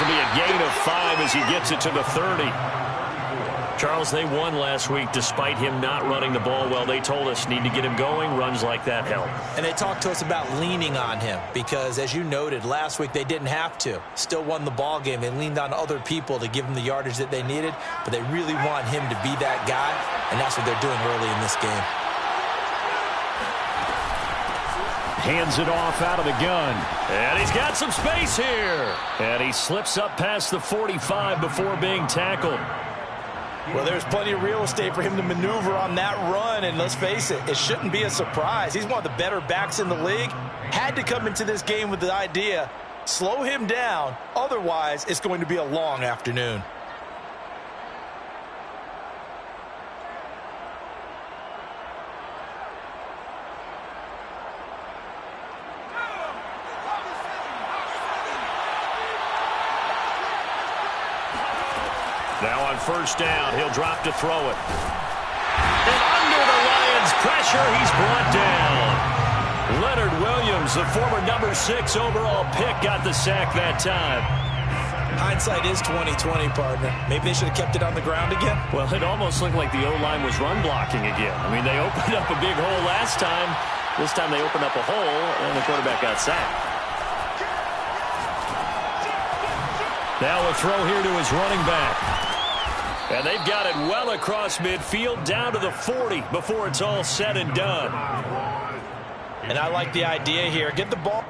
will be a gain of 5 as he gets it to the 30. Charles, they won last week despite him not running the ball well. They told us need to get him going. Runs like that help. And they talked to us about leaning on him because, as you noted, last week they didn't have to. Still won the ball game. They leaned on other people to give them the yardage that they needed, but they really want him to be that guy, and that's what they're doing early in this game. Hands it off out of the gun. And he's got some space here. And he slips up past the 45 before being tackled. Well, there's plenty of real estate for him to maneuver on that run, and let's face it, it shouldn't be a surprise. He's one of the better backs in the league. Had to come into this game with the idea, slow him down, otherwise it's going to be a long afternoon. Now on first down, he'll drop to throw it. And under the Lions' pressure, he's brought down. Leonard Williams, the former number 6 overall pick, got the sack that time. Hindsight is 20/20, partner. Maybe they should have kept it on the ground again. Well, it almost looked like the O-line was run blocking again. I mean, they opened up a big hole last time. This time they opened up a hole, and the quarterback got sacked. Now a throw here to his running back. And they've got it well across midfield down to the 40 before it's all said and done. And I like the idea here. Get the ball.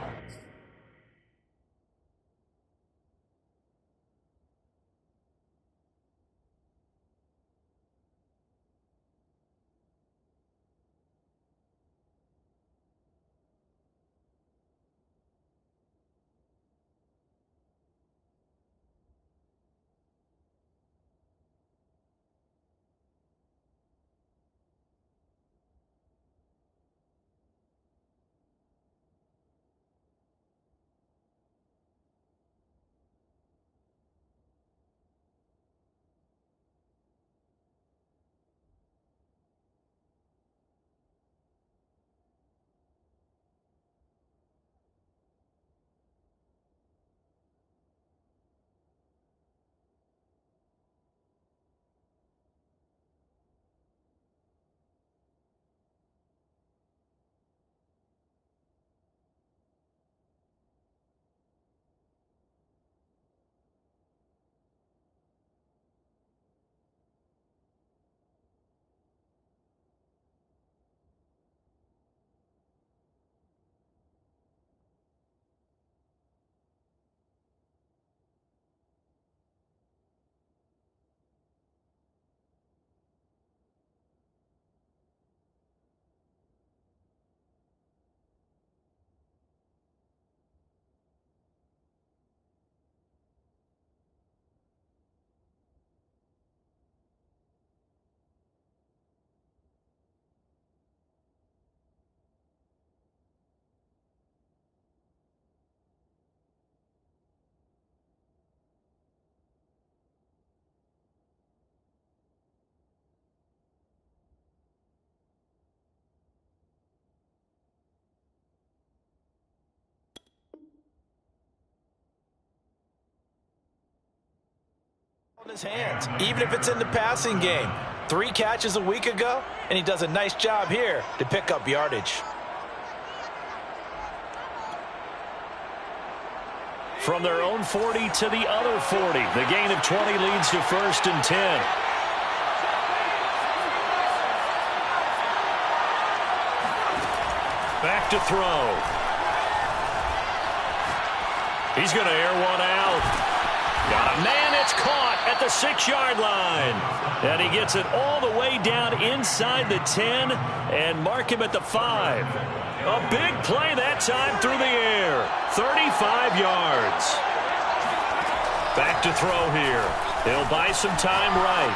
In his hands, even if it's in the passing game. 3 catches a week ago, and he does a nice job here to pick up yardage. From their own 40 to the other 40. The gain of 20 leads to first and 10. Back to throw. He's going to air one out. Got a man, it's caught at the 6-yard line. And he gets it all the way down inside the 10 and mark him at the 5. A big play that time through the air. 35 yards. Back to throw here. He'll buy some time right.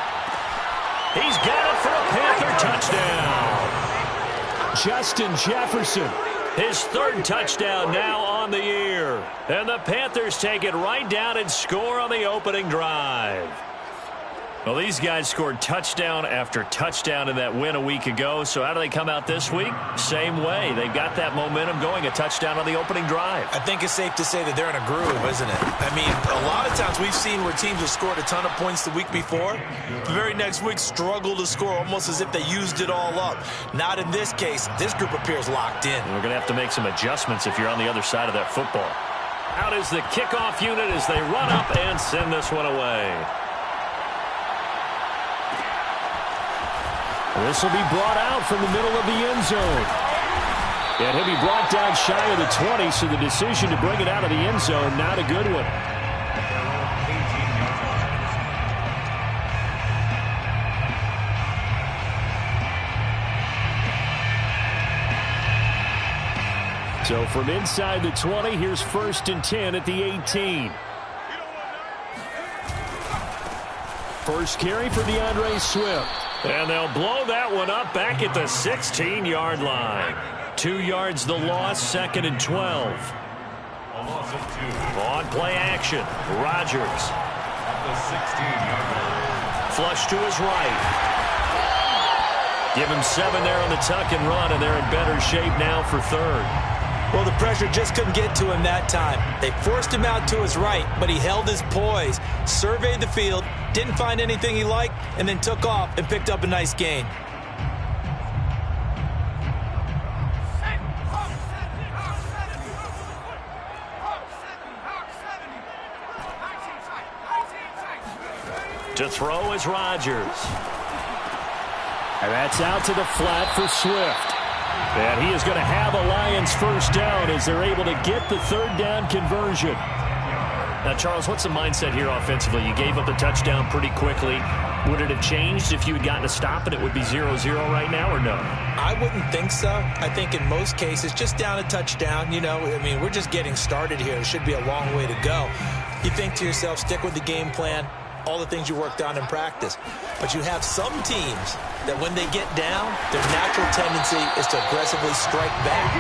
He's got it for a Panther touchdown. Justin Jefferson. His 3rd touchdown now on the year. And the Panthers take it right down and score on the opening drive. Well, these guys scored touchdown after touchdown in that win a week ago. So how do they come out this week? Same way. They've got that momentum going, a touchdown on the opening drive. I think it's safe to say that they're in a groove, isn't it? I mean, a lot of times we've seen where teams have scored a ton of points the week before. The very next week struggle to score almost as if they used it all up. Not in this case. This group appears locked in. We're going to have to make some adjustments if you're on the other side of that football. Out is the kickoff unit as they run up and send this one away. This will be brought out from the middle of the end zone. And he'll be brought down shy of the 20, so the decision to bring it out of the end zone, not a good one. So from inside the 20, here's 1st and 10 at the 18. First carry for DeAndre Swift. And they'll blow that one up back at the 16-yard line. 2 yards the loss, 2nd and 12. On play action, Rodgers. At the 16-yard line. Flush to his right. Give him 7 there on the tuck and run, and they're in better shape now for 3rd. Well, the pressure just couldn't get to him that time. They forced him out to his right, but he held his poise, surveyed the field, didn't find anything he liked, and then took off and picked up a nice gain. To throw is Rodgers. And that's out to the flat for Swift. And he is going to have a Lions first down as they're able to get the 3rd down conversion. Now, Charles, what's the mindset here offensively? You gave up the touchdown pretty quickly. Would it have changed if you had gotten a stop and it would be 0-0 right now, or no? I wouldn't think so. I think in most cases, just down a touchdown, you know, I mean, we're just getting started here. It should be a long way to go. You think to yourself, stick with the game plan, all the things you worked on in practice. But you have some teams that when they get down, their natural tendency is to aggressively strike back.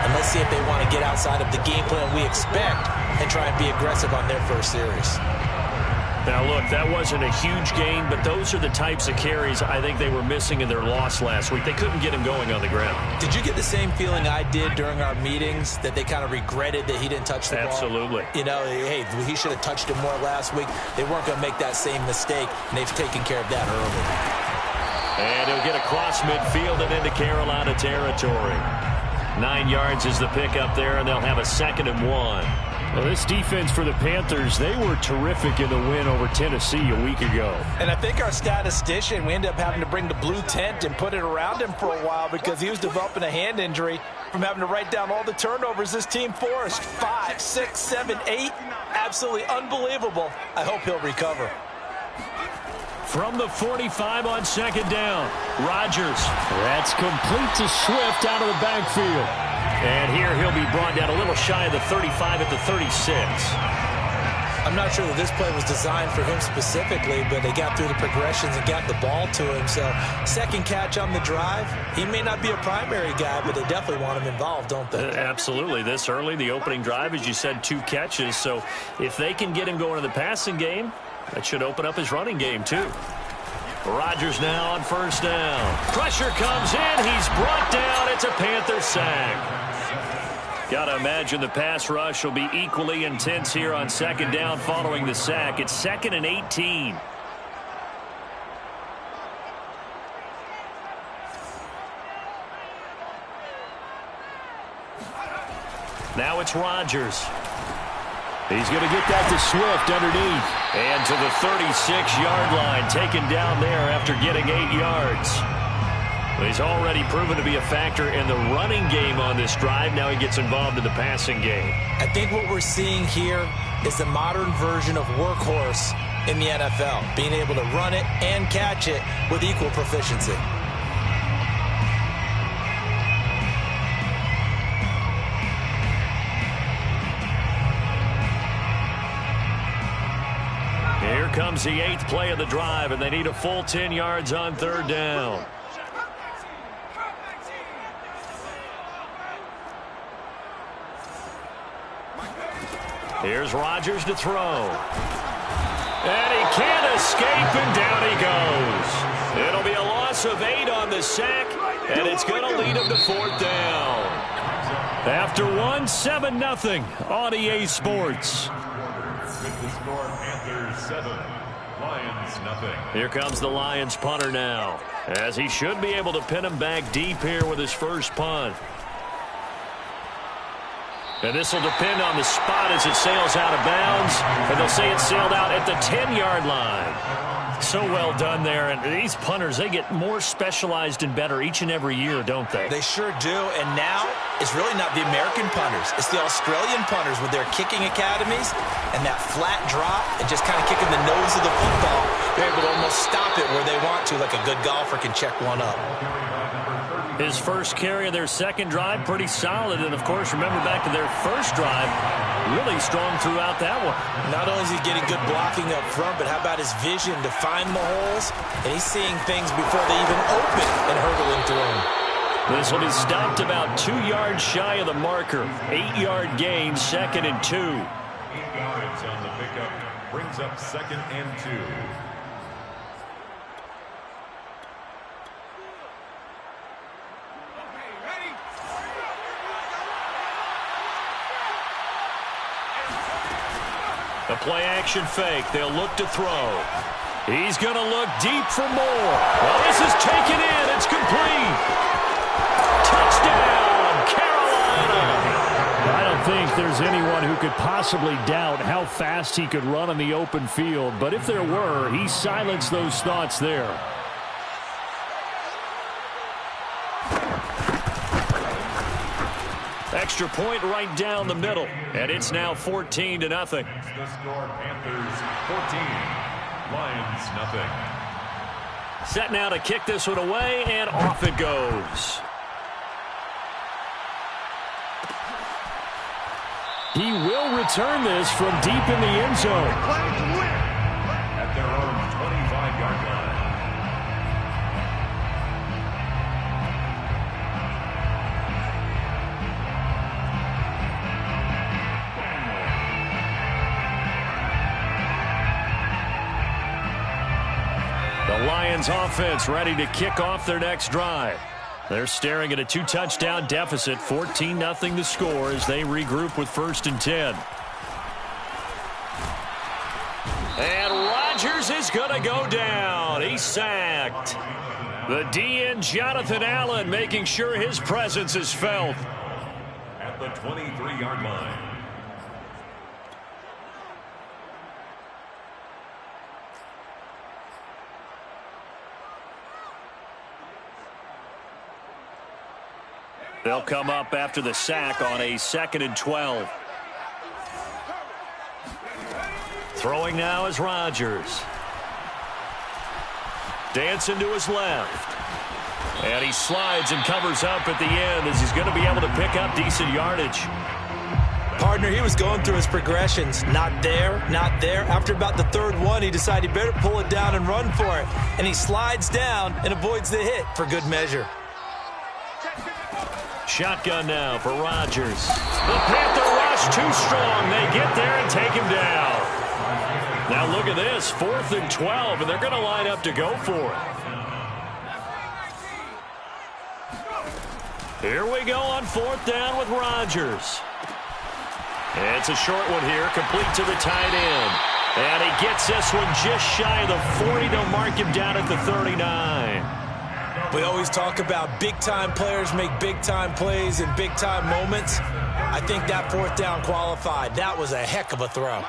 And let's see if they want to get outside of the game plan we expect and try and be aggressive on their first series. Now, look, that wasn't a huge gain, but those are the types of carries I think they were missing in their loss last week. They couldn't get him going on the ground. Did you get the same feeling I did during our meetings, that they kind of regretted that he didn't touch the ball? Absolutely. You know, hey, he should have touched it more last week. They weren't going to make that same mistake, and they've taken care of that early. And he'll get across midfield and into Carolina territory. 9 yards is the pickup there, and they'll have a 2nd and 1. Well, this defense for the Panthers, they were terrific in the win over Tennessee a week ago. And I think our statistician, we ended up having to bring the blue tent and put it around him for a while because he was developing a hand injury from having to write down all the turnovers this team forced. 5, 6, 7, 8. Absolutely unbelievable. I hope he'll recover. From the 45 on 2nd down, Rodgers. That's complete to Swift out of the backfield. And here he'll be brought down a little shy of the 35 at the 36. I'm not sure that this play was designed for him specifically, but they got through the progressions and got the ball to him. So 2nd catch on the drive. He may not be a primary guy, but they definitely want him involved, don't they? Absolutely. This early, the opening drive, as you said, 2 catches. So if they can get him going in the passing game, that should open up his running game too. Rodgers now on 1st down. Pressure comes in. He's brought down. It's a Panther sack. Got to imagine the pass rush will be equally intense here on 2nd down following the sack. It's 2nd and 18. Now it's Rodgers. He's going to get that to Swift underneath. And to the 36-yard line, taken down there after getting 8 yards. He's already proven to be a factor in the running game on this drive. Now he gets involved in the passing game. I think what we're seeing here is the modern version of workhorse in the NFL, being able to run it and catch it with equal proficiency. Here comes the 8th play of the drive, and they need a full 10 yards on 3rd down. Here's Rodgers to throw. And he can't escape, and down he goes. It'll be a loss of 8 on the sack, and it's going to lead him to 4th down. After 7-0 on EA Sports. With the score, Panthers 7, Lions nothing. Here comes the Lions punter now, as he should be able to pin him back deep here with his first punt. And this will depend on the spot as it sails out of bounds. And they'll say it sailed out at the 10-yard line. So well done there. And these punters, they get more specialized and better each and every year, don't they? They sure do. And now it's really not the American punters. It's the Australian punters with their kicking academies and that flat drop and just kind of kicking the nose of the football. They're able to almost stop it where they want to, like a good golfer can check one up. His first carry of their second drive, pretty solid. And, of course, remember back to their first drive, really strong throughout that one. Not only is he getting good blocking up front, but how about his vision to find the holes? And he's seeing things before they even open and hurdling through them. This will be stopped about 2 yards shy of the marker. 8-yard gain, 2nd and 2. 8 yards on the pickup brings up 2nd and 2. The play-action fake. They'll look to throw. He's going to look deep for more. Well, this is taken in. It's complete. Touchdown, Carolina. I don't think there's anyone who could possibly doubt how fast he could run on the open field. But if there were, he silenced those thoughts there. Extra point right down the middle. And it's now 14-0. The score, Panthers 14, Lions nothing. Set now to kick this one away, and off it goes. He will return this from deep in the end zone. At their own 25-yard line. The Lions offense ready to kick off their next drive. They're staring at a 2-touchdown deficit, 14-0 the score as they regroup with 1st and 10. And Rodgers is going to go down. He's sacked. The DN, Jonathan Allen, making sure his presence is felt. At the 23-yard line. They'll come up after the sack on a 2nd and 12. Throwing now is Rodgers. Dancing to his left. And he slides and covers up at the end as he's going to be able to pick up decent yardage. Partner, he was going through his progressions. Not there, not there. After about the 3rd one, he decided he better pull it down and run for it. And he slides down and avoids the hit for good measure. Shotgun now for Rodgers. The Panther rush too strong. They get there and take him down. Now look at this, 4th and 12, and they're going to line up to go for it. Here we go on 4th down with Rodgers. It's a short one here, complete to the tight end. And he gets this one just shy of the 40. They'll mark him down at the 39. We always talk about big-time players make big-time plays in big-time moments. I think that 4th down qualified. That was a heck of a throw.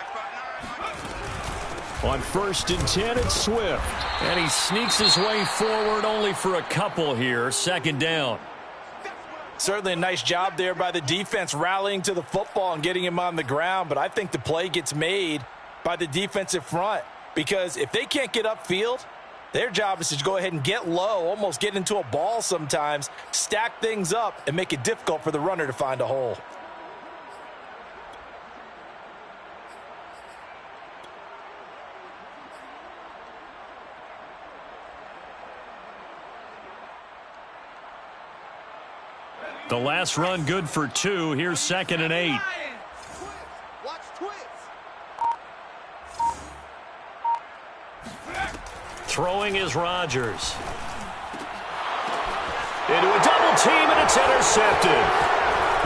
On 1st and 10, it's Swift. And he sneaks his way forward only for a couple here. 2nd down. Certainly a nice job there by the defense rallying to the football and getting him on the ground. But I think the play gets made by the defensive front. Because if they can't get upfield, their job is to go ahead and get low, almost get into a ball sometimes, stack things up, and make it difficult for the runner to find a hole. The last run good for 2. Here's 2nd and 8. Throwing is Rodgers. Into a double team, and it's intercepted.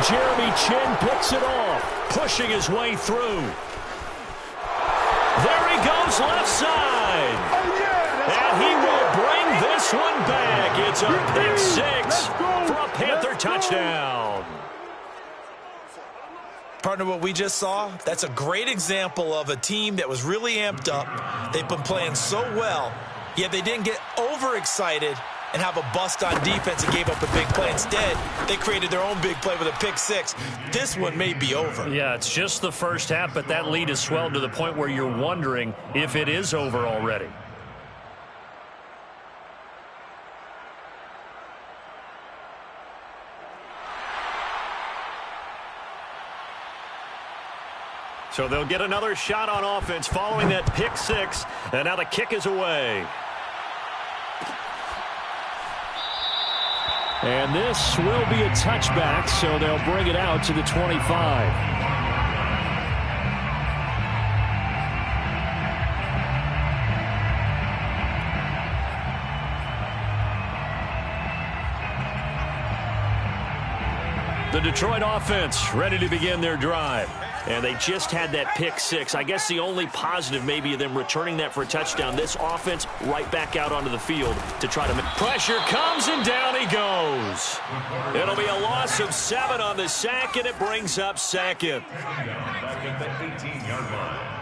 Jeremy Chinn picks it off, pushing his way through. There he goes left side. And he will bring this one back. It's a pick six for a Panther touchdown. Partner, what we just saw, that's a great example of a team that was really amped up. They've been playing so well, yet they didn't get overexcited and have a bust on defense and gave up a big play. Instead, they created their own big play with a pick six. This one may be over. Yeah, it's just the first half, but that lead has swelled to the point where you're wondering if it is over already. So they'll get another shot on offense following that pick six, and now the kick is away. And this will be a touchback, so they'll bring it out to the 25. The Detroit offense ready to begin their drive. And they just had that pick six. I guess the only positive maybe of them returning that for a touchdown. This offense right back out onto the field to try to make pressure comes, and down he goes. It'll be a loss of 7 on the sack, and it brings up second. Back at the 18-yard line.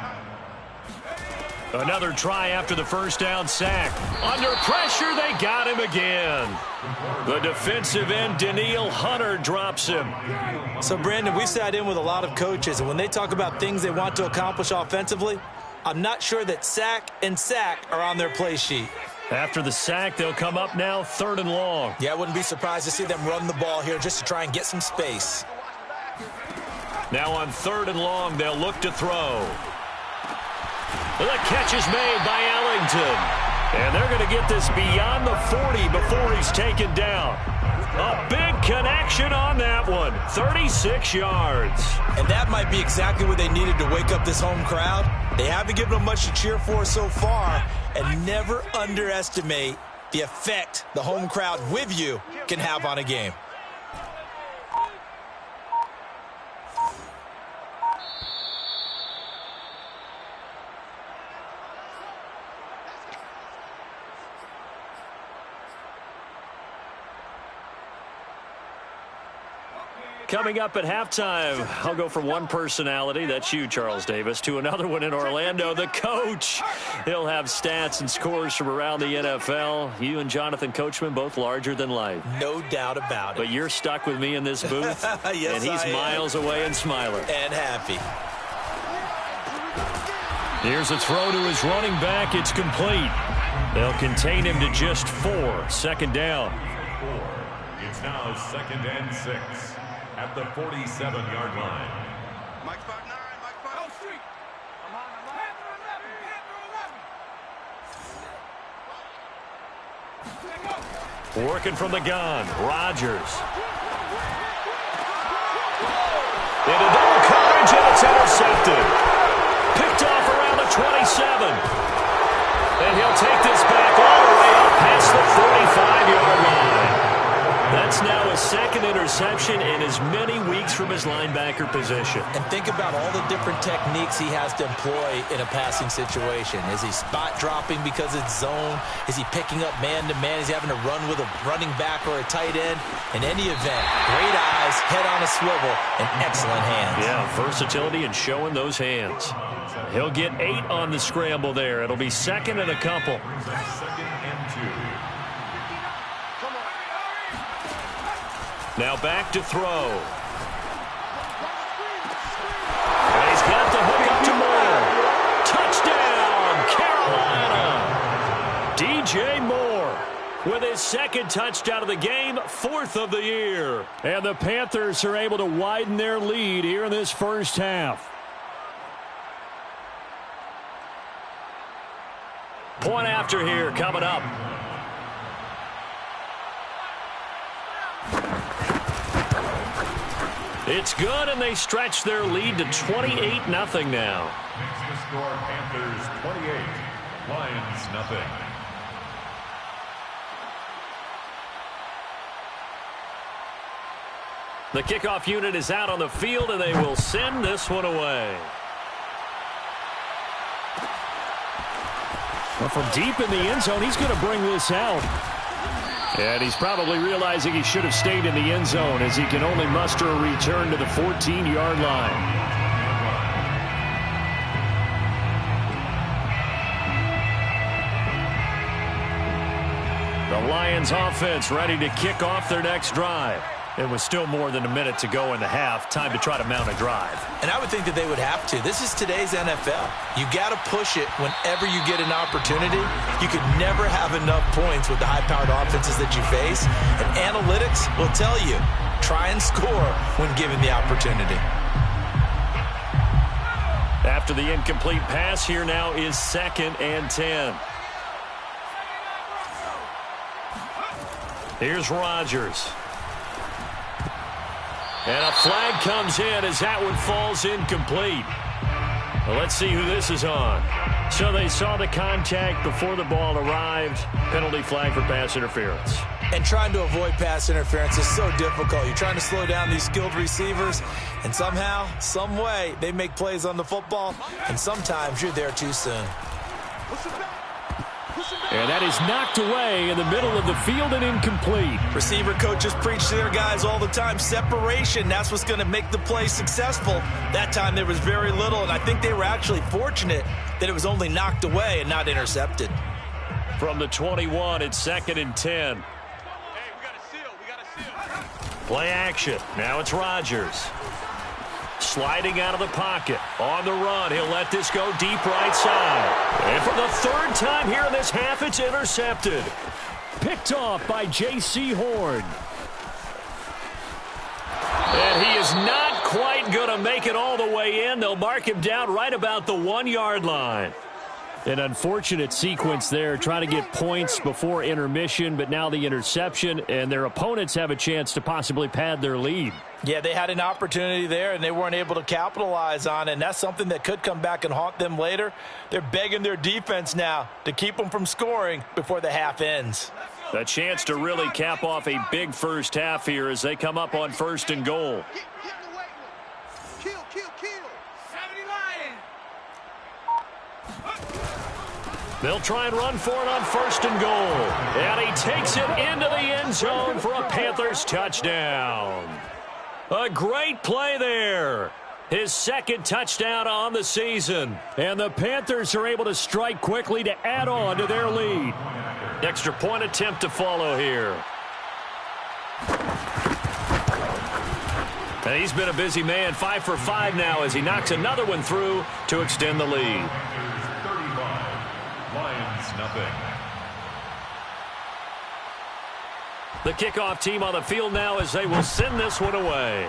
Another try after the first down sack. Under pressure, they got him again. The defensive end, Danielle Hunter, drops him. So, Brandon, we sat in with a lot of coaches, and when they talk about things they want to accomplish offensively, I'm not sure that sack and sack are on their play sheet. After the sack, they'll come up now 3rd and long. Yeah, I wouldn't be surprised to see them run the ball here just to try and get some space. Now on 3rd and long, they'll look to throw. The catch is made by Ellington. And they're going to get this beyond the 40 before he's taken down. A big connection on that one. 36 yards. And that might be exactly what they needed to wake up this home crowd. They haven't given them much to cheer for so far. And never underestimate the effect the home crowd with you can have on a game. Coming up at halftime, I'll go from one personality, that's you, Charles Davis, to another one in Orlando, the coach. He'll have stats and scores from around the NFL. You and Jonathan Coachman, both larger than life. No doubt about it. But you're stuck with me in this booth, yes, and he's miles away and smiling. And happy. Here's a throw to his running back. It's complete. They'll contain him to just 4. 2nd down. 4. It's now 2nd and 6. At the 47-yard line. Mike 5-9, Mike 5-3. Working from the gun, Rodgers. Into double coverage, and it's intercepted. Picked off around the 27. And he'll take this back all the way up past the 45-yard line. That's now a 2nd interception in as many weeks from his linebacker position. And think about all the different techniques he has to employ in a passing situation. Is he spot dropping because it's zone? Is he picking up man-to-man? Is he having to run with a running back or a tight end? In any event, great eyes, head on a swivel, and excellent hands. Yeah, versatility and showing those hands. He'll get 8 on the scramble there. It'll be 2nd and a couple. 2nd and 2. Now back to throw. And he's got the hook up to Moore. Touchdown, Carolina. DJ Moore with his 2nd touchdown of the game, 4th of the year. And the Panthers are able to widen their lead here in this first half. Point after here coming up. It's good, and they stretch their lead to 28-0 now. Makes the score Panthers 28, Lions 0. The kickoff unit is out on the field, and they will send this one away. Well, from deep in the end zone, he's going to bring this out. And he's probably realizing he should have stayed in the end zone as he can only muster a return to the 14-yard line. The Lions offense ready to kick off their next drive. It was still more than a minute to go in the half. Time to try to mount a drive. And I would think that they would have to. This is today's NFL. You got to push it whenever you get an opportunity. You could never have enough points with the high-powered offenses that you face. And analytics will tell you, try and score when given the opportunity. After the incomplete pass, here now is 2nd and 10. Here's Rodgers. And a flag comes in as that one falls incomplete. Well, let's see who this is on. So they saw the contact before the ball arrived. Penalty flag for pass interference. And trying to avoid pass interference is so difficult. You're trying to slow down these skilled receivers, and somehow, some way, they make plays on the football, and sometimes you're there too soon. And that is knocked away in the middle of the field and incomplete. Receiver coaches preach to their guys all the time. Separation, that's what's going to make the play successful. That time there was very little, and I think they were actually fortunate that it was only knocked away and not intercepted. From the 21, it's 2nd and 10. Hey, we got a seal. We got a seal. Play action. Now it's Rodgers. Sliding out of the pocket. On the run. He'll let this go deep right side. And for the 3rd time here in this half, it's intercepted. Picked off by J.C. Horn. And he is not quite going to make it all the way in. They'll mark him down right about the 1-yard line. An unfortunate sequence there, trying to get points before intermission, but now the interception, and their opponents have a chance to possibly pad their lead. Yeah, they had an opportunity there, and they weren't able to capitalize on it, and that's something that could come back and haunt them later. They're begging their defense now to keep them from scoring before the half ends. A chance to really cap off a big first half here as they come up on 1st and goal. Kill. 70 Lions. They'll try and run for it on 1st and goal. And he takes it into the end zone for a Panthers touchdown. A great play there. His 2nd touchdown on the season. And the Panthers are able to strike quickly to add on to their lead. Extra point attempt to follow here. And he's been a busy man, 5 for 5 now as he knocks another one through to extend the lead. 35, Lions nothing. The kickoff team on the field now as they will send this one away.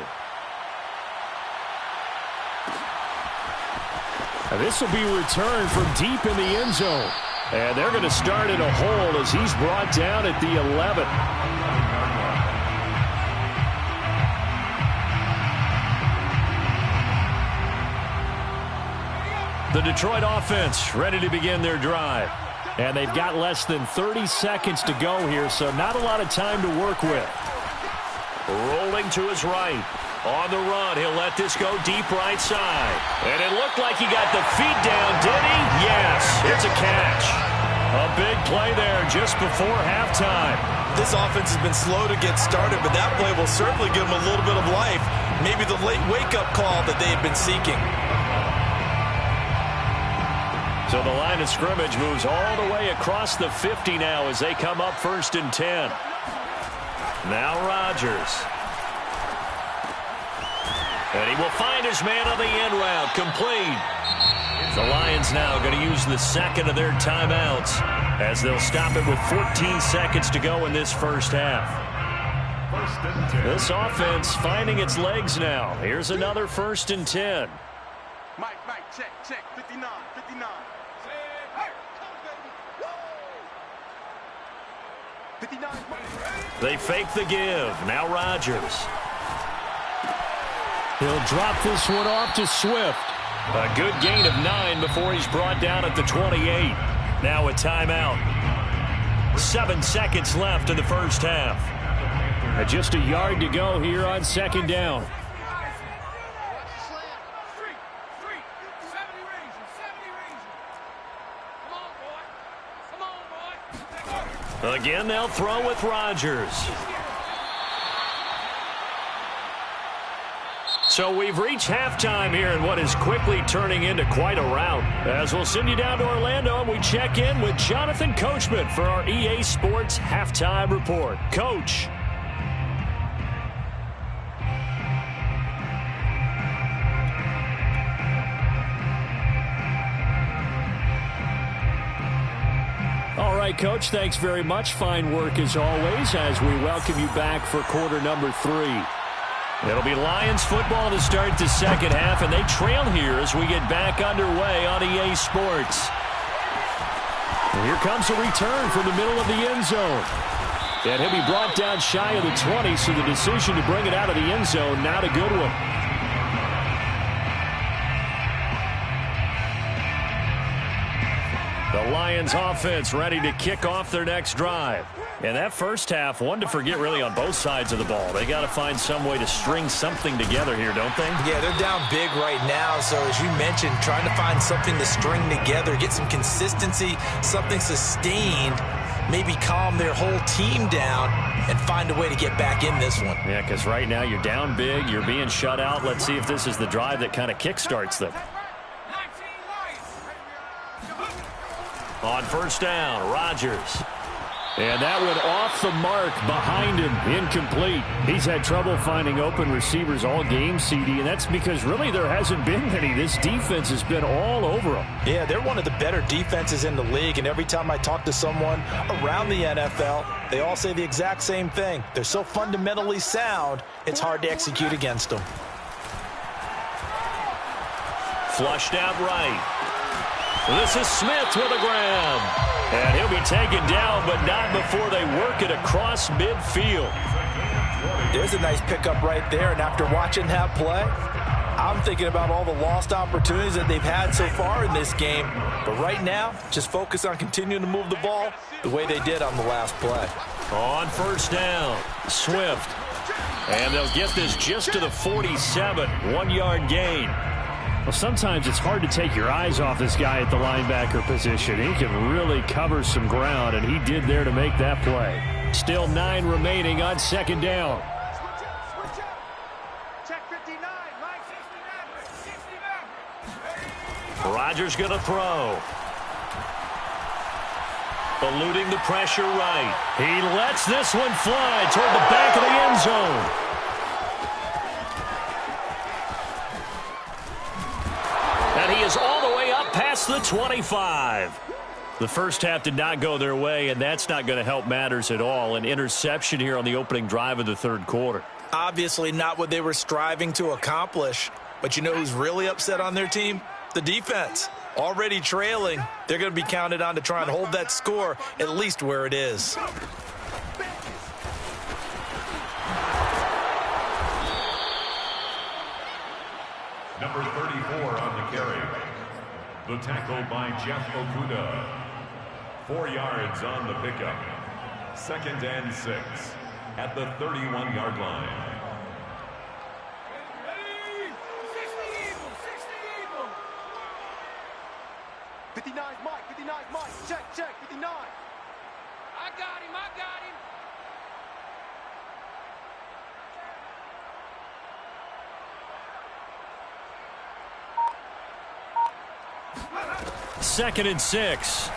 And this will be returned from deep in the end zone. And they're going to start in a hole as he's brought down at the 11. The Detroit offense ready to begin their drive. And they've got less than 30 seconds to go here, so not a lot of time to work with. Rolling to his right. On the run, he'll let this go deep right side. And it looked like he got the feet down, did he? Yes, it's a catch. A big play there just before halftime. This offense has been slow to get started, but that play will certainly give them a little bit of life. Maybe the late wake-up call that they had been seeking. So the line of scrimmage moves all the way across the 50 now as they come up 1st and 10. Now Rodgers. And he will find his man on the end route, complete. The Lions now going to use the 2nd of their timeouts as they'll stop it with 14 seconds to go in this first half. This offense finding its legs now. Here's another 1st and 10. Mike, check. 59. They fake the give. Now Rodgers. He'll drop this one off to Swift. A good gain of 9 before he's brought down at the 28. Now a timeout. 7 seconds left in the first half. And just a yard to go here on second down. Again, they'll throw with Rodgers. So we've reached halftime here in what is quickly turning into quite a rout. As we'll send you down to Orlando, and we check in with Jonathan Coachman for our EA Sports Halftime Report. Coach. All right, Coach, thanks very much. Fine work as always as we welcome you back for quarter number 3. It'll be Lions football to start the second half, and they trail here as we get back underway on EA Sports. And here comes a return from the middle of the end zone. And he'll be brought down shy of the 20, so the decision to bring it out of the end zone, not a good one. The Lions offense ready to kick off their next drive. And that first half, one to forget really on both sides of the ball. They got to find some way to string something together here, don't they? Yeah, they're down big right now. So as you mentioned, trying to find something to string together, get some consistency, something sustained, maybe calm their whole team down and find a way to get back in this one. Yeah, because right now you're down big, you're being shut out. Let's see if this is the drive that kind of kickstarts them. On first down, Rodgers. And that went off the mark behind him, incomplete. He's had trouble finding open receivers all game, CD, and that's because really there hasn't been many. This defense has been all over them. Yeah, they're one of the better defenses in the league, and every time I talk to someone around the NFL, they all say the exact same thing. They're so fundamentally sound, it's hard to execute against them. Flushed out right. This is Smith with a grab. And he'll be taken down, but not before they work it across midfield. There's a nice pickup right there, and after watching that play, I'm thinking about all the lost opportunities that they've had so far in this game. But right now, just focus on continuing to move the ball the way they did on the last play. On first down, Swift. And they'll get this just to the 47, 1-yard gain. Well, sometimes it's hard to take your eyes off this guy at the linebacker position. He can really cover some ground, and he did there to make that play. Still 9 remaining on second down. Check 59, Mike 69. Rodgers going to throw. Eluding the pressure right. He lets this one fly toward the back of the end zone. And he is all the way up past the 25. The first half did not go their way, and that's not going to help matters at all. An interception here on the opening drive of the third quarter. Obviously not what they were striving to accomplish. But you know who's really upset on their team? The defense. Already trailing. They're going to be counted on to try and hold that score at least where it is. Number 34 on the carry. The tackle by Jeff Okuda. 4 yards on the pickup. 2nd and 6 at the 31-yard line. 59, Mike, 59, Mike. Check, 59. I got him. Second and 6.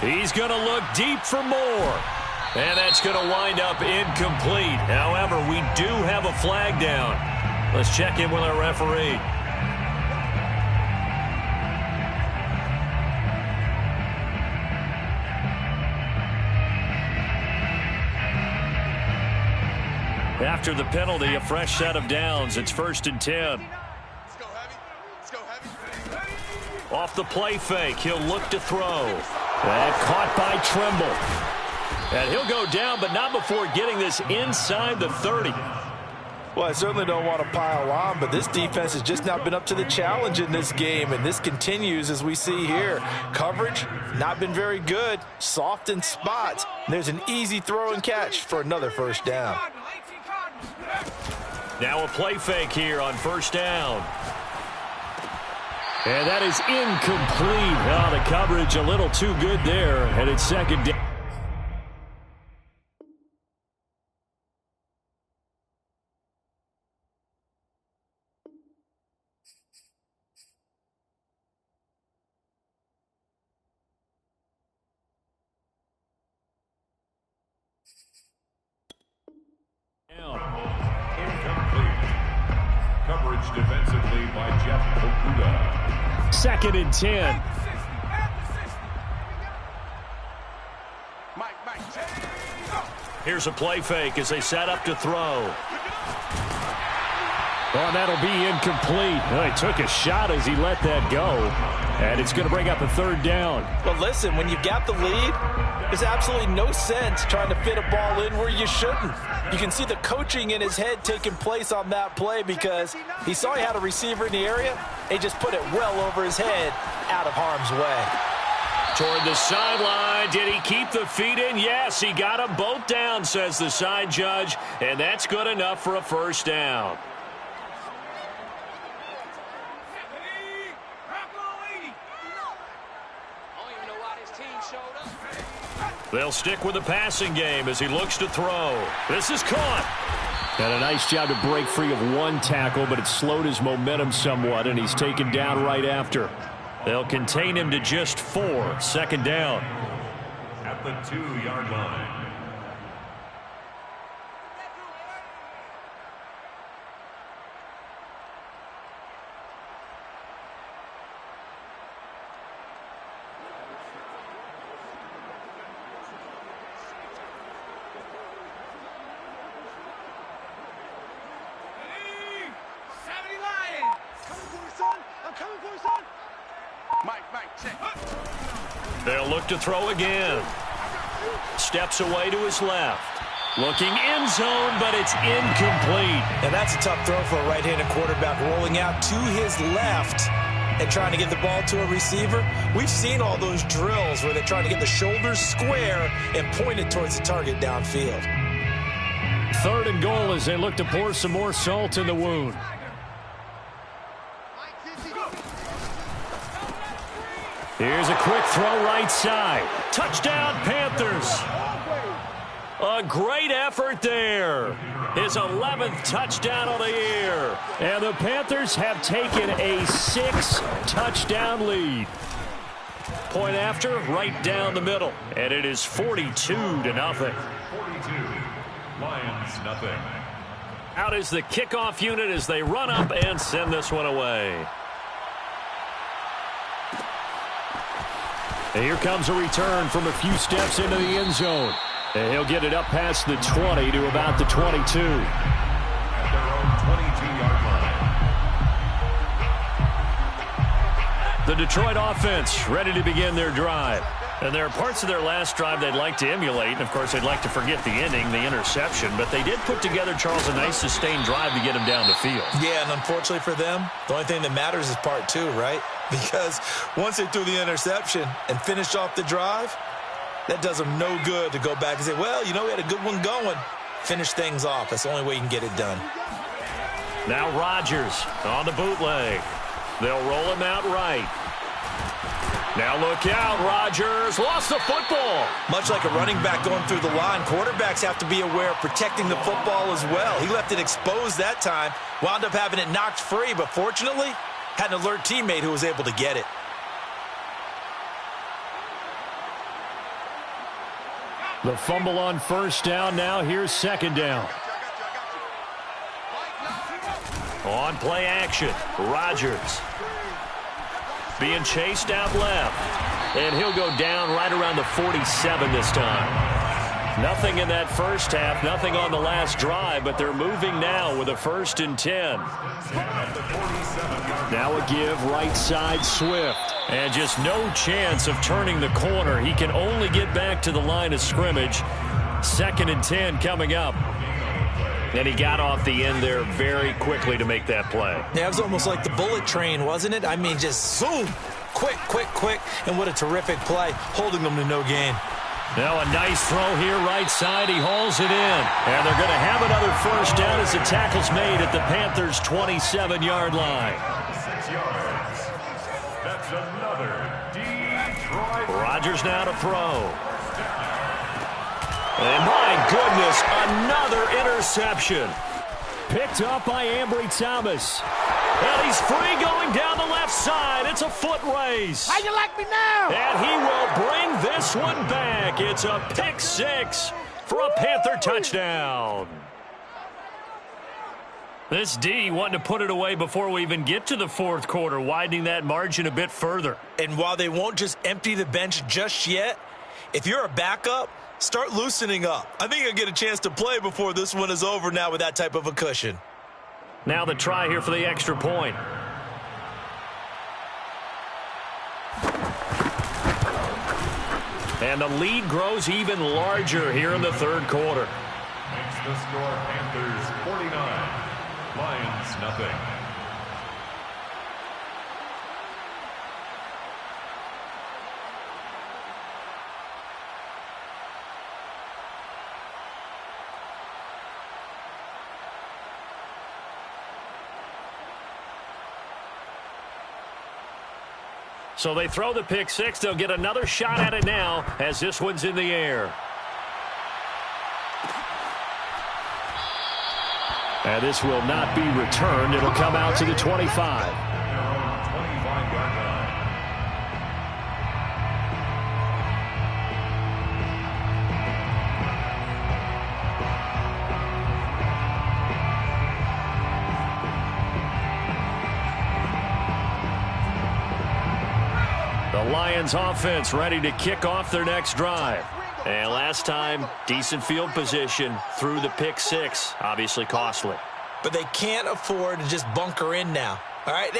He's going to look deep for more. And that's going to wind up incomplete. However, we do have a flag down. Let's check in with our referee. After the penalty, a fresh set of downs. It's 1st and 10. Off the play fake, he'll look to throw. And caught by Trimble. And he'll go down, but not before getting this inside the 30. Well, I certainly don't want to pile on, but this defense has just not been up to the challenge in this game, and this continues as we see here. Coverage, not been very good, soft in spots. There's an easy throw and catch for another first down. Now a play fake here on first down. And that is incomplete. Oh, the coverage a little too good there, and it's second down. Coverage defensively by Jeff Okudah. Second and 10. Here's a play fake as they set up to throw. Oh, that'll be incomplete. Oh, he took a shot as he let that go. And it's going to bring up a third down. But listen, when you've got the lead, there's absolutely no sense trying to fit a ball in where you shouldn't. You can see the coaching in his head taking place on that play because he saw he had a receiver in the area. He just put it well over his head out of harm's way. Toward the sideline. Did he keep the feet in? Yes, he got them both down, says the side judge. And that's good enough for a first down. They'll stick with the passing game as he looks to throw. This is caught. Got a nice job to break free of one tackle, but it slowed his momentum somewhat, and he's taken down right after. They'll contain him to just 4. Second down. At the 2-yard line. They'll look to throw again. Steps away to his left. Looking end zone, but it's incomplete. And that's a tough throw for a right-handed quarterback, rolling out to his left and trying to get the ball to a receiver. We've seen all those drills where they're trying to get the shoulders square and point it towards the target downfield. Third and goal as they look to pour some more salt in the wound. Here's a quick throw right side. Touchdown, Panthers. A great effort there. His 11th touchdown of the year. And the Panthers have taken a 6-touchdown lead. Point after, right down the middle. And it is 42-0. 42. Lions, nothing. Out is the kickoff unit as they run up and send this one away. And here comes a return from a few steps into the end zone. And he'll get it up past the 20 to about the 22. At their own 22-yard line. The Detroit offense ready to begin their drive. And there are parts of their last drive they'd like to emulate. And, of course, they'd like to forget the ending, the interception. But they did put together, Charles, a nice sustained drive to get him down the field. Yeah, and unfortunately for them, the only thing that matters is part 2, right? Because once they threw the interception and finished off the drive, that does them no good to go back and say, well, you know, we had a good one going. Finish things off. That's the only way you can get it done. Now Rodgers on the bootleg. They'll roll him out right. Now look out, Rodgers lost the football. Much like a running back going through the line, quarterbacks have to be aware of protecting the football as well. He left it exposed that time, wound up having it knocked free, but fortunately, had an alert teammate who was able to get it. The fumble on first down. Now here's second down. On play action, Rodgers being chased out left. And he'll go down right around the 47 this time. Nothing in that first half, nothing on the last drive, but they're moving now with a 1st and 10. Now a give right side Swift. And just no chance of turning the corner. He can only get back to the line of scrimmage. 2nd and 10 coming up. And he got off the end there very quickly to make that play. Yeah, it was almost like the bullet train, wasn't it? I mean, just zoom, quick, and what a terrific play, holding them to no gain. Now a nice throw here right side. He hauls it in. And they're going to have another first down as the tackle's made at the Panthers' 27-yard line. 6 yards. That's another Detroit. Rodgers now to throw. And my goodness, another interception. Picked up by Ambry Thomas. And he's free going down the left side. It's a foot race. How you like me now? And he will bring this one back. It's a pick six for a Panther touchdown. This D wanting to put it away before we even get to the fourth quarter, widening that margin a bit further. And while they won't just empty the bench just yet, if you're a backup, start loosening up. I think you'll get a chance to play before this one is over now with that type of a cushion. Now the try here for the extra point. And the lead grows even larger here in the third quarter. Makes the score Panthers 49, Lions nothing. So they throw the pick six. They'll get another shot at it now as this one's in the air. And this will not be returned. It'll come out to the 25. The Lions offense ready to kick off their next drive. And last time, decent field position through the pick six. Obviously costly. But they can't afford to just bunker in now. All right,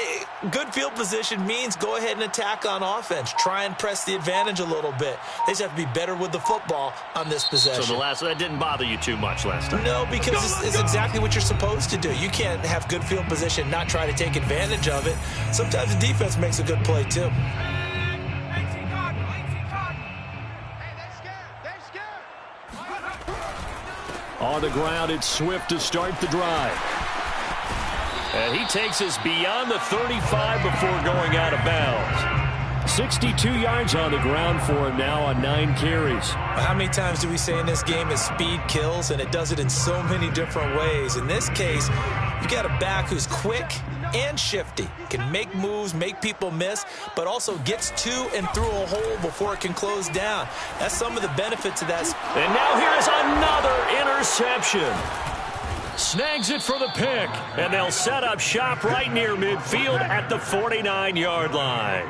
good field position means go ahead and attack on offense. Try and press the advantage a little bit. They just have to be better with the football on this possession. So that didn't bother you too much last time? No, because it's exactly what you're supposed to do. You can't have good field position, not try to take advantage of it. Sometimes the defense makes a good play too. On the ground, it's Swift to start the drive. And he takes us beyond the 35 before going out of bounds. 62 yards on the ground for him now on 9 carries. How many times do we say in this game is speed kills, and it does it in so many different ways. In this case, you've got a back who's quick and shifty, can make moves, make people miss, but also gets to and through a hole before it can close down. That's some of the benefits of that. And now here is another interception. Snags it for the pick, and they'll set up shop right near midfield at the 49-yard line.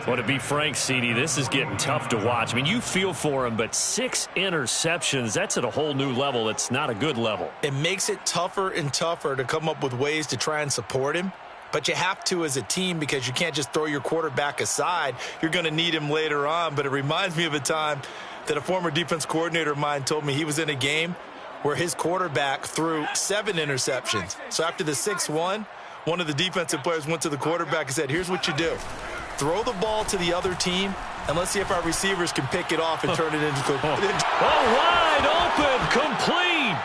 Well, to be frank, CD, this is getting tough to watch. I mean, you feel for him, but 6 interceptions, that's at a whole new level. It's not a good level. It makes it tougher and tougher to come up with ways to try and support him. But you have to as a team because you can't just throw your quarterback aside. You're going to need him later on. But it reminds me of a time that a former defense coordinator of mine told me he was in a game where his quarterback threw 7 interceptions. So after the 6-1, one of the defensive players went to the quarterback and said, here's what you do. Throw the ball to the other team, and let's see if our receivers can pick it off and turn it into wide open, complete.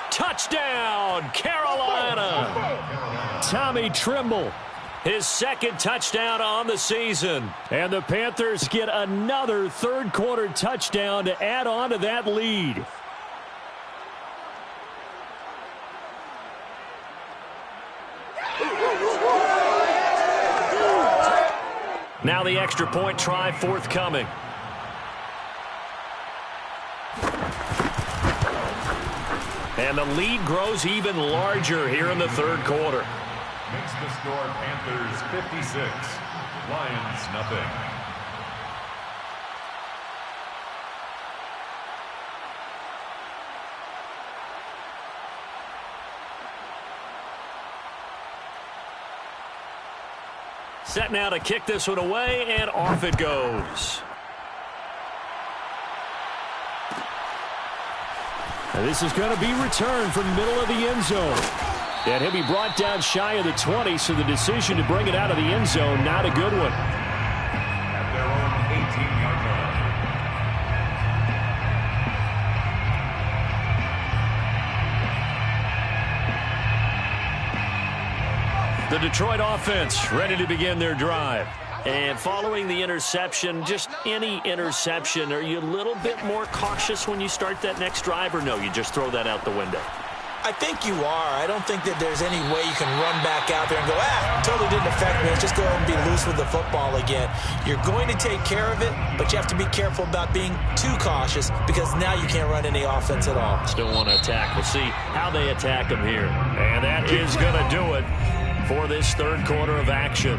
Touchdown, Carolina. Tommy Tremble. His second touchdown on the season. And the Panthers get another third-quarter touchdown to add on to that lead. Now the extra point try forthcoming. And the lead grows even larger here in the third quarter. Makes the score Panthers 56, Lions nothing. Set now to kick this one away, and off it goes. And this is going to be returned from the middle of the end zone. And he'll be brought down shy of the 20, so the decision to bring it out of the end zone, not a good one. At their own 18-yard line. The Detroit offense ready to begin their drive. And following the interception, just any interception, are you a little bit more cautious when you start that next drive, or no, you just throw that out the window? I think you are. I don't think that there's any way you can run back out there and go, totally didn't affect me. Let's just go ahead and be loose with the football again. You're going to take care of it, but you have to be careful about being too cautious because now you can't run any offense at all. Still want to attack. We'll see how they attack them here. And that is going to do it for this third quarter of action.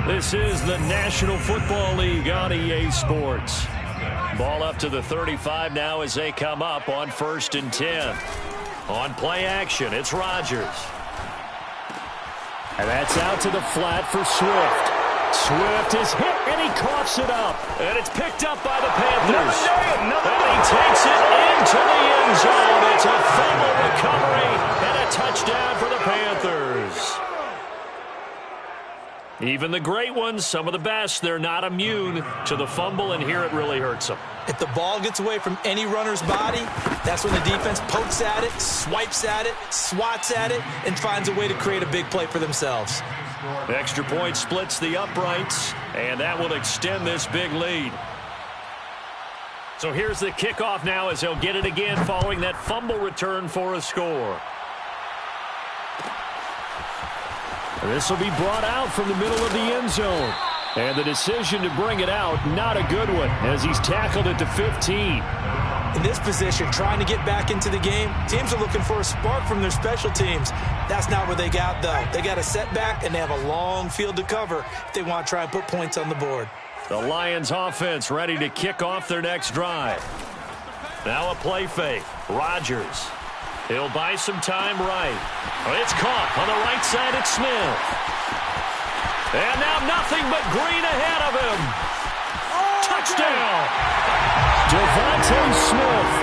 This is the National Football League on EA Sports. Ball up to the 35 now as they come up on 1st and 10. On play action, it's Rodgers. And that's out to the flat for Swift. Swift is hit, and he coughs it up. And it's picked up by the Panthers. And he takes it into the end zone. It's a fumble recovery and a touchdown for the Panthers. Even the great ones, some of the best, they're not immune to the fumble, and here it really hurts them. If the ball gets away from any runner's body, that's when the defense pokes at it, swipes at it, swats at it, and finds a way to create a big play for themselves. The extra point splits the uprights, and that will extend this big lead. So here's the kickoff now as they'll get it again following that fumble return for a score. This will be brought out from the middle of the end zone. And the decision to bring it out, not a good one, as he's tackled at the 15. In this position, trying to get back into the game, teams are looking for a spark from their special teams. That's not what they got, though. They got a setback, and they have a long field to cover if they want to try and put points on the board. The Lions offense ready to kick off their next drive. Now a play fake. Rodgers. He'll buy some time right. It's caught on the right side. It's Smith. And now nothing but green ahead of him. Touchdown. Devontae Smith.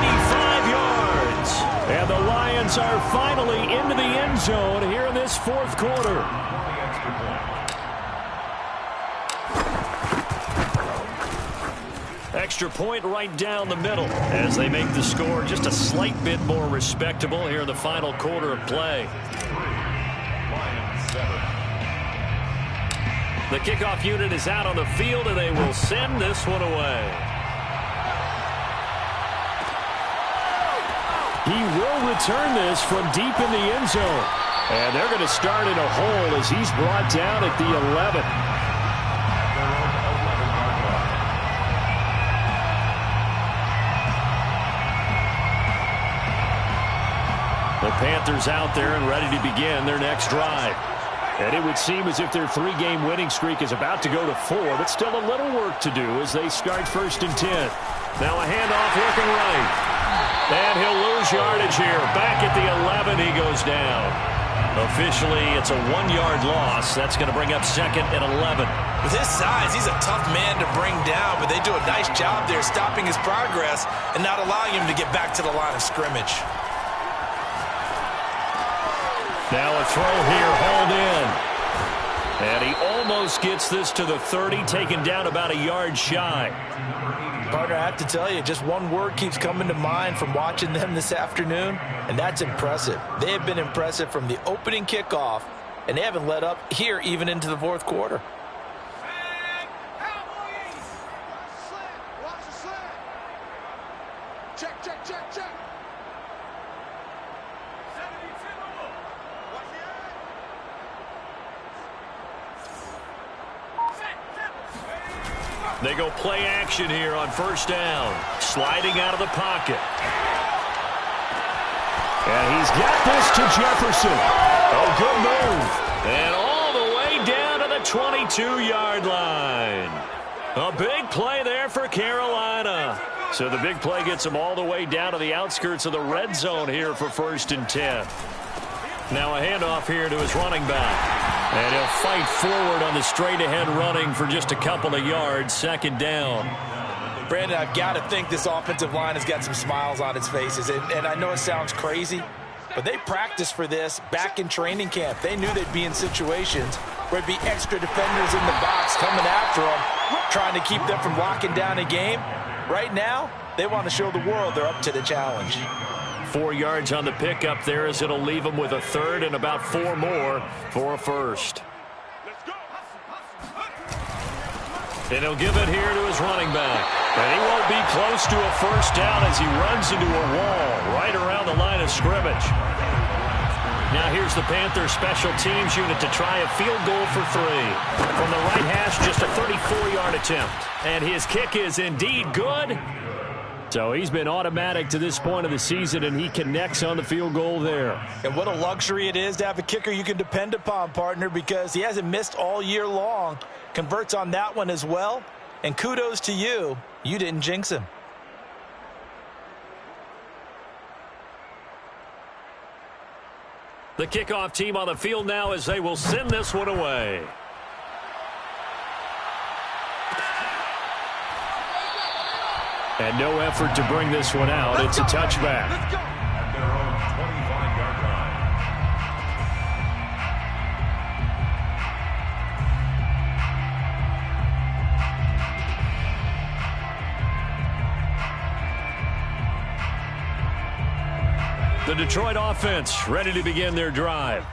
85 yards. And the Lions are finally into the end zone here in this fourth quarter. Extra point right down the middle as they make the score just a slight bit more respectable here in the final quarter of play. The kickoff unit is out on the field, and they will send this one away. He will return this from deep in the end zone. And they're going to start in a hole as he's brought down at the 11. The Panthers out there and ready to begin their next drive. And it would seem as if their three-game winning streak is about to go to 4, but still a little work to do as they start 1st and 10. Now a handoff looking right. And he'll lose yardage here. Back at the 11, he goes down. Officially, it's a 1-yard loss. That's going to bring up 2nd and 11. With his size, he's a tough man to bring down, but they do a nice job there stopping his progress and not allowing him to get back to the line of scrimmage. Now a throw here, hauled in. And he almost gets this to the 30, taken down about a yard shy. Partner, I have to tell you, just one word keeps coming to mind from watching them this afternoon, and that's impressive. They have been impressive from the opening kickoff, and they haven't let up here even into the fourth quarter. Check, check, check, check. They go play action here on 1st down. Sliding out of the pocket. And he's got this to Jefferson. Oh, good move. And all the way down to the 22-yard line. A big play there for Carolina. So the big play gets them all the way down to the outskirts of the red zone here for 1st and 10. Now a handoff here to his running back. And he'll fight forward on the straight-ahead running for just a couple of yards. 2nd down. Brandon, I've got to think this offensive line has got some smiles on its faces. And I know it sounds crazy, but they practiced for this back in training camp. They knew they'd be in situations where it'd be extra defenders in the box coming after them, trying to keep them from locking down a game. Right now, they want to show the world they're up to the challenge. 4 yards on the pickup there as it'll leave them with a third and about 4 more for a first. And he'll give it here to his running back. And he won't be close to a first down as he runs into a wall right around the line of scrimmage. Now here's the Panthers special teams unit to try a field goal for 3. From the right hash, just a 34-yard attempt. And his kick is indeed good. So he's been automatic to this point of the season, and he connects on the field goal there. And what a luxury it is to have a kicker you can depend upon, partner, because he hasn't missed all year long. Converts on that one as well. And kudos to you. You didn't jinx him. The kickoff team on the field now as they will send this one away. And no effort to bring this one out. It's a touchback. At their own 25-yard line. The Detroit offense ready to begin their drive.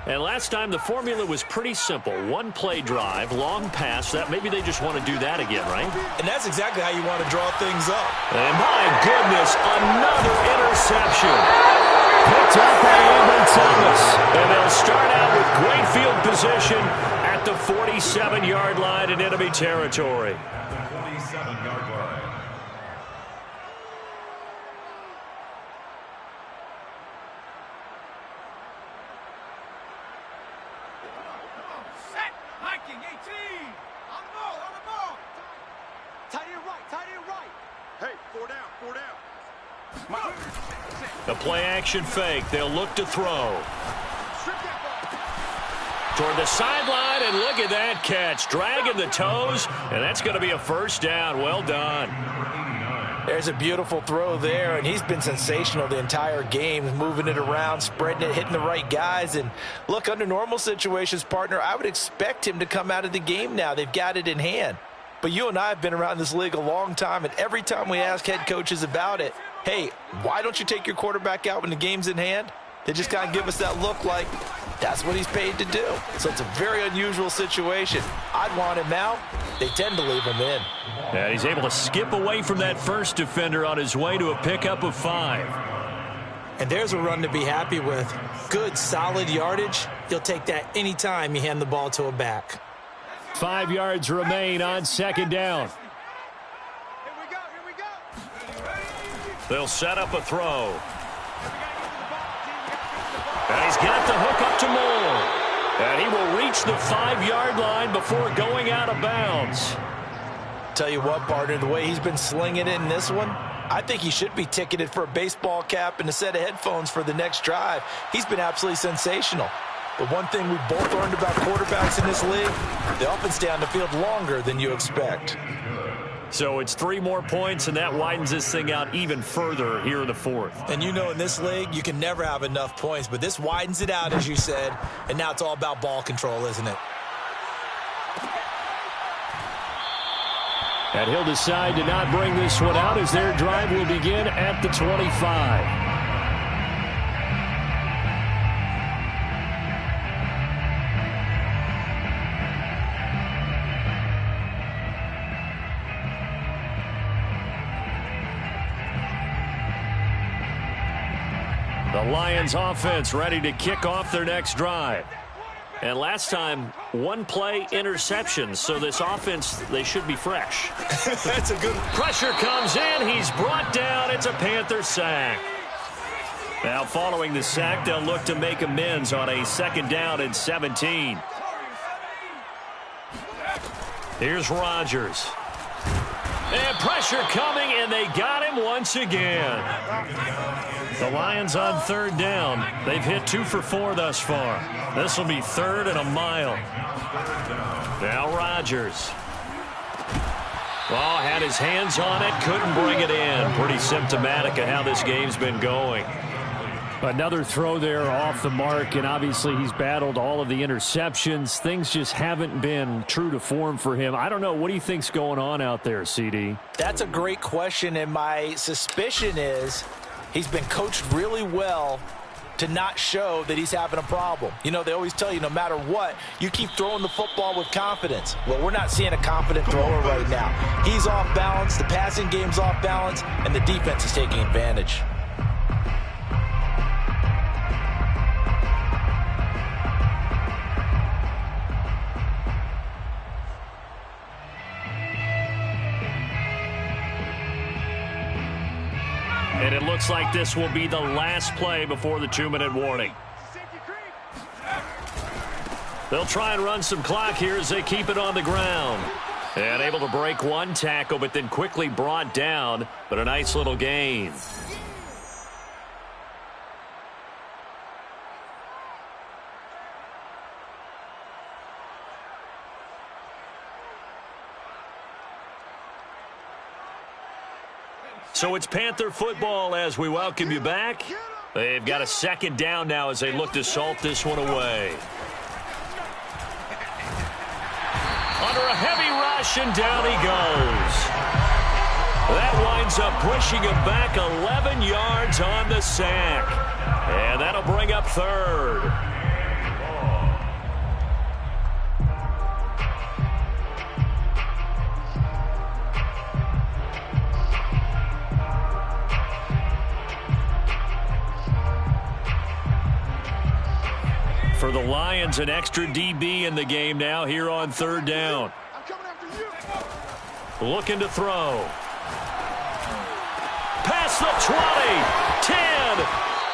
And last time the formula was pretty simple. One play drive, long pass. That maybe they just want to do that again, right? And that's exactly how you want to draw things up. And my goodness, another interception. Picked up by Amber Thomas. And they'll start out with great field position at the 47-yard line in enemy territory. At the 47-yard line. The play-action fake. They'll look to throw. Toward the sideline, and look at that catch. Dragging the toes, and that's going to be a first down. Well done. There's a beautiful throw there, and he's been sensational the entire game, moving it around, spreading it, hitting the right guys. And look, under normal situations, partner, I would expect him to come out of the game now. They've got it in hand. But you and I have been around this league a long time, and every time we ask head coaches about it, hey, why don't you take your quarterback out when the game's in hand? They just kind of give us that look like that's what he's paid to do. So it's a very unusual situation. I'd want him out. They tend to leave him in. And he's able to skip away from that first defender on his way to a pickup of 5. And there's a run to be happy with. Good, solid yardage. You'll take that any time you hand the ball to a back. 5 yards remain on second down. They'll set up a throw. And he's got the hook up to Moore. And he will reach the 5-yard line before going out of bounds. Tell you what, partner, the way he's been slinging it in this one, I think he should be ticketed for a baseball cap and a set of headphones for the next drive. He's been absolutely sensational. But one thing we both learned about quarterbacks in this league, they often stay on the field longer than you expect. So it's 3 more points, and that widens this thing out even further here in the fourth. And you know in this league, you can never have enough points, but this widens it out, as you said, and now it's all about ball control, isn't it? And he'll decide to not bring this one out as their drive will begin at the 25. The Lions offense ready to kick off their next drive. And last time, 1 play interception. So this offense, they should be fresh. That's a good Pressure comes in. He's brought down. It's a Panther sack. Now following the sack, they'll look to make amends on a 2nd down and 17. Here's Rodgers. And pressure coming, and they got him once again. The Lions on 3rd down. They've hit 2 for 4 thus far. This will be 3rd and a mile. Now Rodgers. Well, had his hands on it, couldn't bring it in. Pretty symptomatic of how this game's been going. Another throw there off the mark, and obviously he's battled all of the interceptions. Things just haven't been true to form for him. I don't know. What do you think's going on out there, CD? That's a great question, and my suspicion is he's been coached really well to not show that he's having a problem. You know, they always tell you no matter what, you keep throwing the football with confidence. Well, we're not seeing a confident thrower right now. He's off balance, the passing game's off balance, and the defense is taking advantage. And it looks like this will be the last play before the 2-minute warning. They'll try and run some clock here as they keep it on the ground. And able to break one tackle, but then quickly brought down. But a nice little gain. So it's Panther football as we welcome you back. They've got a second down now as they look to salt this one away. Under a heavy rush, and down he goes. That winds up pushing him back 11 yards on the sack. And that'll bring up third. For the Lions, an extra DB in the game now here on third down. Looking to throw. Past the 20, 10,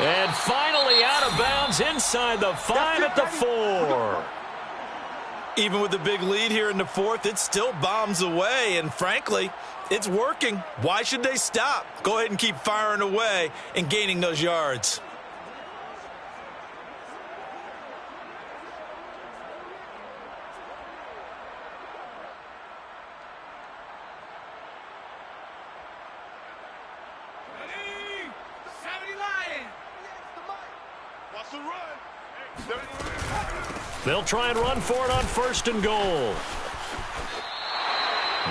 and finally out of bounds inside the 5 at the 4. Even with the big lead here in the fourth, it still bombs away, and frankly, it's working. Why should they stop? Go ahead and keep firing away and gaining those yards. They'll try and run for it on first and goal.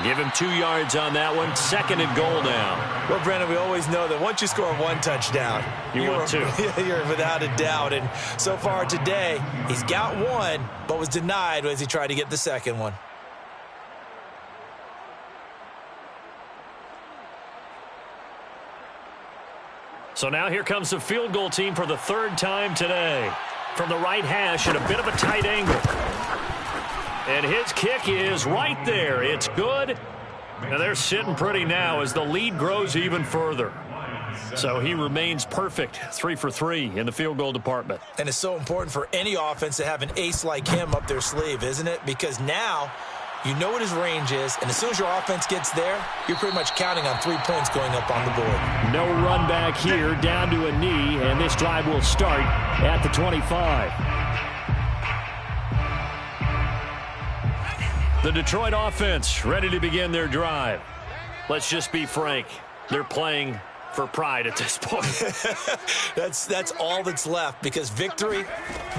Give him 2 yards on that one. Second and goal now. Well, Brandon, we always know that once you score one touchdown, you're 2. You're without a doubt. And so far today, he's got one, but was denied as he tried to get the second one. So now here comes the field goal team for the third time today. From the right hash at a bit of a tight angle. And his kick is right there. It's good. And they're sitting pretty now as the lead grows even further. So he remains perfect, 3 for 3 in the field goal department. And it's so important for any offense to have an ace like him up their sleeve, isn't it? Because now you know what his range is, and as soon as your offense gets there, you're pretty much counting on 3 points going up on the board. No run back here, down to a knee, and this drive will start at the 25. The Detroit offense ready to begin their drive. Let's just be frank. They're playing for pride at this point. That's all that's left, because victory,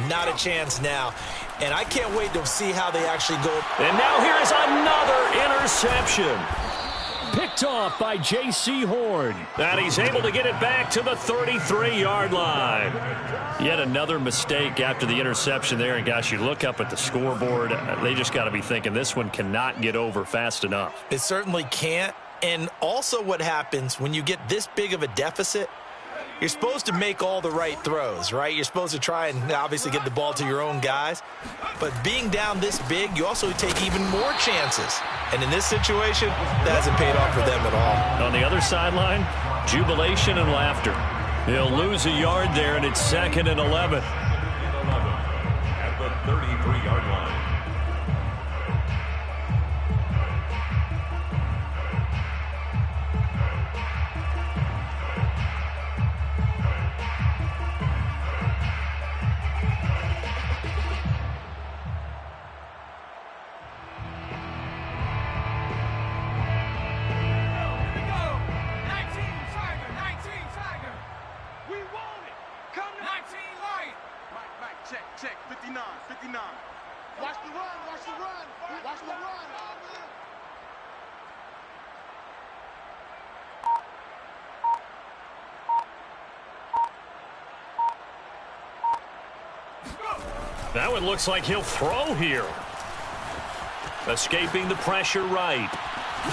not a chance now. And I can't wait to see how they actually go. And now here is another interception. Picked off by J.C. Horn. And he's able to get it back to the 33-yard line. Yet another mistake after the interception there. And, gosh, you look up at the scoreboard, they just got to be thinking this one cannot get over fast enough. It certainly can't. And also what happens when you get this big of a deficit, you're supposed to make all the right throws, right? You're supposed to try and obviously get the ball to your own guys. But being down this big, you also take even more chances. And in this situation, that hasn't paid off for them at all. On the other sideline, jubilation and laughter. He'll lose a yard there, and it's 2nd and 11. At the 33-yard line. Mike, check. 59. Watch the run. Watch the run. That one looks like he'll throw here. Escaping the pressure right.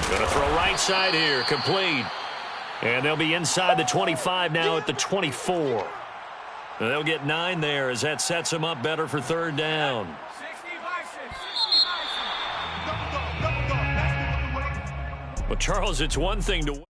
Going to throw right side here. Complete. And they'll be inside the 25 now at the 24. They'll get 9 there as that sets them up better for third down. Well, Charles, it's one thing to